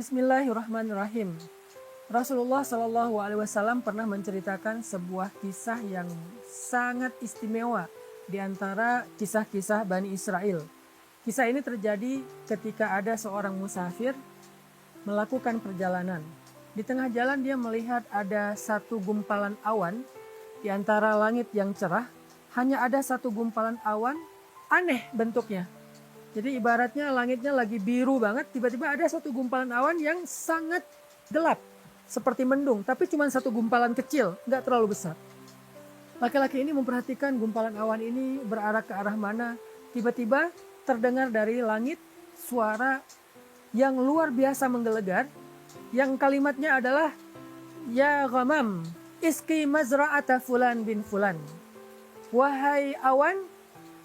Bismillahirrahmanirrahim. Rasulullah Shallallahu Alaihi Wasallam pernah menceritakan sebuah kisah yang sangat istimewa di antara kisah-kisah Bani Israel. Kisah ini terjadi ketika ada seorang musafir melakukan perjalanan. Di tengah jalan dia melihat ada satu gumpalan awan di antara langit yang cerah. Hanya ada satu gumpalan awan, aneh bentuknya. Jadi ibaratnya langitnya lagi biru banget, tiba-tiba ada satu gumpalan awan yang sangat gelap. Seperti mendung, tapi cuma satu gumpalan kecil, nggak terlalu besar. Laki-laki ini memperhatikan gumpalan awan ini berarah ke arah mana. Tiba-tiba terdengar dari langit suara yang luar biasa menggelegar. Yang kalimatnya adalah, Ya ghamam, iski mazra'ata fulan bin fulan. Wahai awan,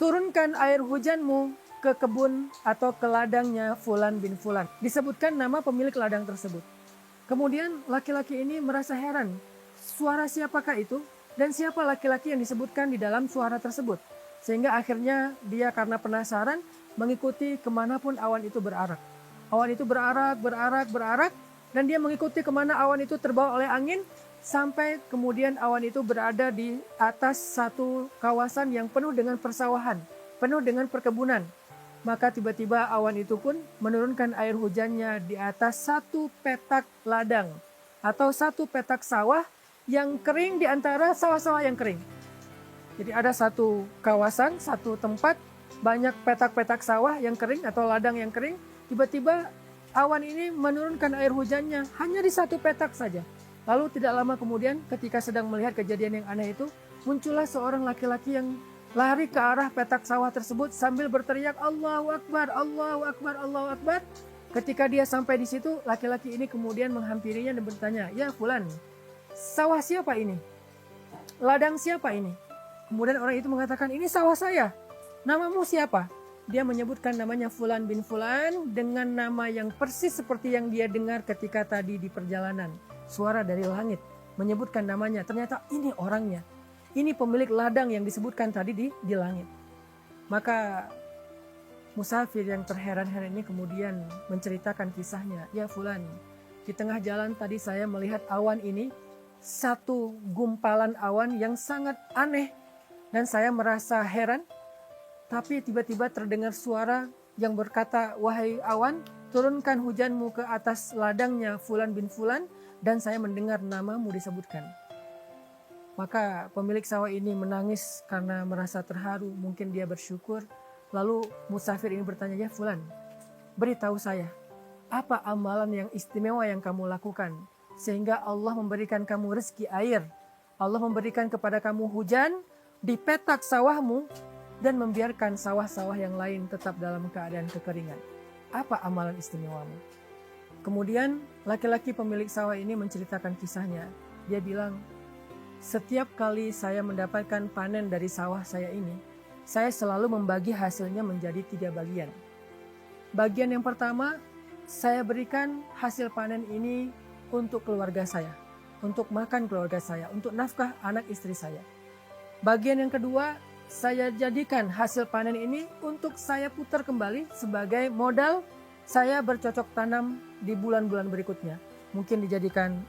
turunkan air hujanmu ke kebun atau ke ladangnya Fulan bin Fulan. Disebutkan nama pemilik ladang tersebut. Kemudian laki-laki ini merasa heran, suara siapakah itu dan siapa laki-laki yang disebutkan di dalam suara tersebut. Sehingga akhirnya dia karena penasaran mengikuti kemanapun awan itu berarak. Awan itu berarak dan dia mengikuti kemana awan itu terbawa oleh angin sampai kemudian awan itu berada di atas satu kawasan yang penuh dengan persawahan, penuh dengan perkebunan. Maka tiba-tiba awan itu pun menurunkan air hujannya di atas satu petak ladang atau satu petak sawah yang kering di antara sawah-sawah yang kering. Jadi ada satu kawasan, satu tempat, banyak petak-petak sawah yang kering atau ladang yang kering. Tiba-tiba awan ini menurunkan air hujannya hanya di satu petak saja. Lalu tidak lama kemudian ketika sedang melihat kejadian yang aneh itu, muncullah seorang laki-laki yang lari ke arah petak sawah tersebut sambil berteriak Allahu Akbar, Allahu Akbar, Allahu Akbar. Ketika dia sampai di situ, laki-laki ini kemudian menghampirinya dan bertanya, Ya Fulan, sawah siapa ini? Ladang siapa ini? Kemudian orang itu mengatakan, ini sawah saya. Namamu siapa? Dia menyebutkan namanya Fulan bin Fulan dengan nama yang persis seperti yang dia dengar ketika tadi di perjalanan. Suara dari langit menyebutkan namanya, ternyata ini orangnya. Ini pemilik ladang yang disebutkan tadi di langit. Maka musafir yang terheran-heran ini kemudian menceritakan kisahnya. Ya Fulan, di tengah jalan tadi saya melihat awan ini, satu gumpalan awan yang sangat aneh. Dan saya merasa heran, tapi tiba-tiba terdengar suara yang berkata, Wahai awan, turunkan hujanmu ke atas ladangnya Fulan bin Fulan, dan saya mendengar namamu disebutkan. Maka pemilik sawah ini menangis karena merasa terharu, mungkin dia bersyukur. Lalu musafir ini bertanya, Ya Fulan, beritahu saya, apa amalan yang istimewa yang kamu lakukan? Sehingga Allah memberikan kamu rezeki air, Allah memberikan kepada kamu hujan di petak sawahmu, dan membiarkan sawah-sawah yang lain tetap dalam keadaan kekeringan. Apa amalan istimewamu? Kemudian laki-laki pemilik sawah ini menceritakan kisahnya. Dia bilang, setiap kali saya mendapatkan panen dari sawah saya ini, saya selalu membagi hasilnya menjadi 3 bagian. Bagian yang pertama, saya berikan hasil panen ini untuk keluarga saya, untuk makan keluarga saya, untuk nafkah anak istri saya. Bagian yang kedua, saya jadikan hasil panen ini untuk saya putar kembali sebagai modal saya bercocok tanam di bulan-bulan berikutnya. Mungkin dijadikan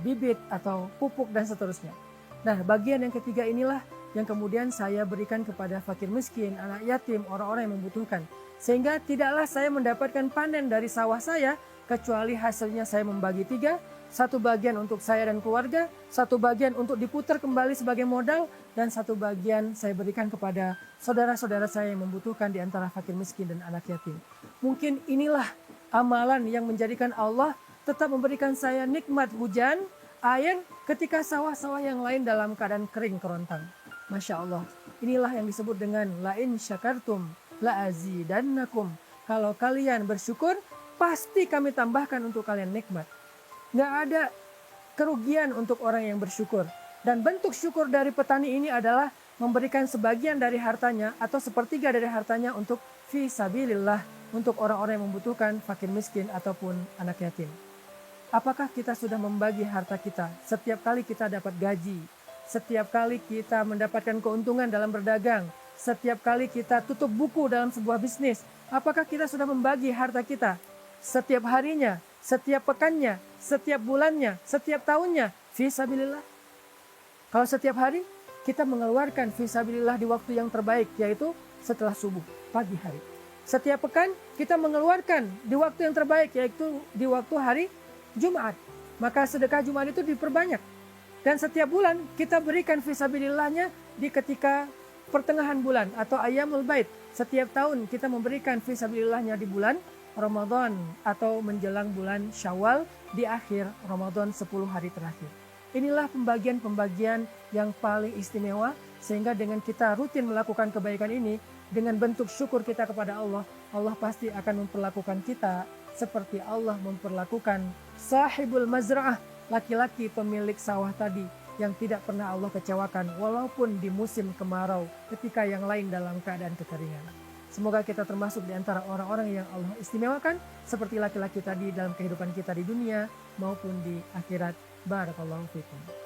bibit atau pupuk dan seterusnya. Nah, bagian yang ketiga inilah yang kemudian saya berikan kepada fakir miskin, anak yatim, orang-orang yang membutuhkan. Sehingga tidaklah saya mendapatkan panen dari sawah saya, kecuali hasilnya saya membagi 3, 1 bagian untuk saya dan keluarga, 1 bagian untuk diputar kembali sebagai modal, dan 1 bagian saya berikan kepada saudara-saudara saya yang membutuhkan di antara fakir miskin dan anak yatim. Mungkin inilah amalan yang menjadikan Allah tetap memberikan saya nikmat hujan, air, ketika sawah-sawah yang lain dalam keadaan kering kerontang. Masya Allah, inilah yang disebut dengan la'in syakartum la'azidannakum. Kalau kalian bersyukur, pasti kami tambahkan untuk kalian nikmat. Nggak ada kerugian untuk orang yang bersyukur. Dan bentuk syukur dari petani ini adalah memberikan sebagian dari hartanya atau sepertiga dari hartanya untuk fi sabilillah, untuk orang-orang yang membutuhkan, fakir miskin ataupun anak yatim. Apakah kita sudah membagi harta kita setiap kali kita dapat gaji, setiap kali kita mendapatkan keuntungan dalam berdagang, setiap kali kita tutup buku dalam sebuah bisnis? Apakah kita sudah membagi harta kita setiap harinya, setiap pekannya, setiap bulannya, setiap tahunnya, fisabilillah. Kalau setiap hari kita mengeluarkan fisabilillah di waktu yang terbaik, yaitu setelah subuh, pagi hari. Setiap pekan kita mengeluarkan di waktu yang terbaik, yaitu di waktu hari Jumat. Maka sedekah Jumat itu diperbanyak. Dan setiap bulan kita berikan fisabilillahnya di ketika pertengahan bulan atau ayyamul bait. Setiap tahun kita memberikan fisabilillahnya di bulan Ramadan atau menjelang bulan Syawal di akhir Ramadan 10 hari terakhir. Inilah pembagian-pembagian yang paling istimewa, sehingga dengan kita rutin melakukan kebaikan ini, dengan bentuk syukur kita kepada Allah, Allah pasti akan memperlakukan kita seperti Allah memperlakukan sahibul mazra'ah, laki-laki pemilik sawah tadi, yang tidak pernah Allah kecewakan walaupun di musim kemarau ketika yang lain dalam keadaan kekeringan. Semoga kita termasuk di antara orang-orang yang Allah istimewakan seperti laki-laki tadi dalam kehidupan kita di dunia maupun di akhirat. Barakallahu fikum.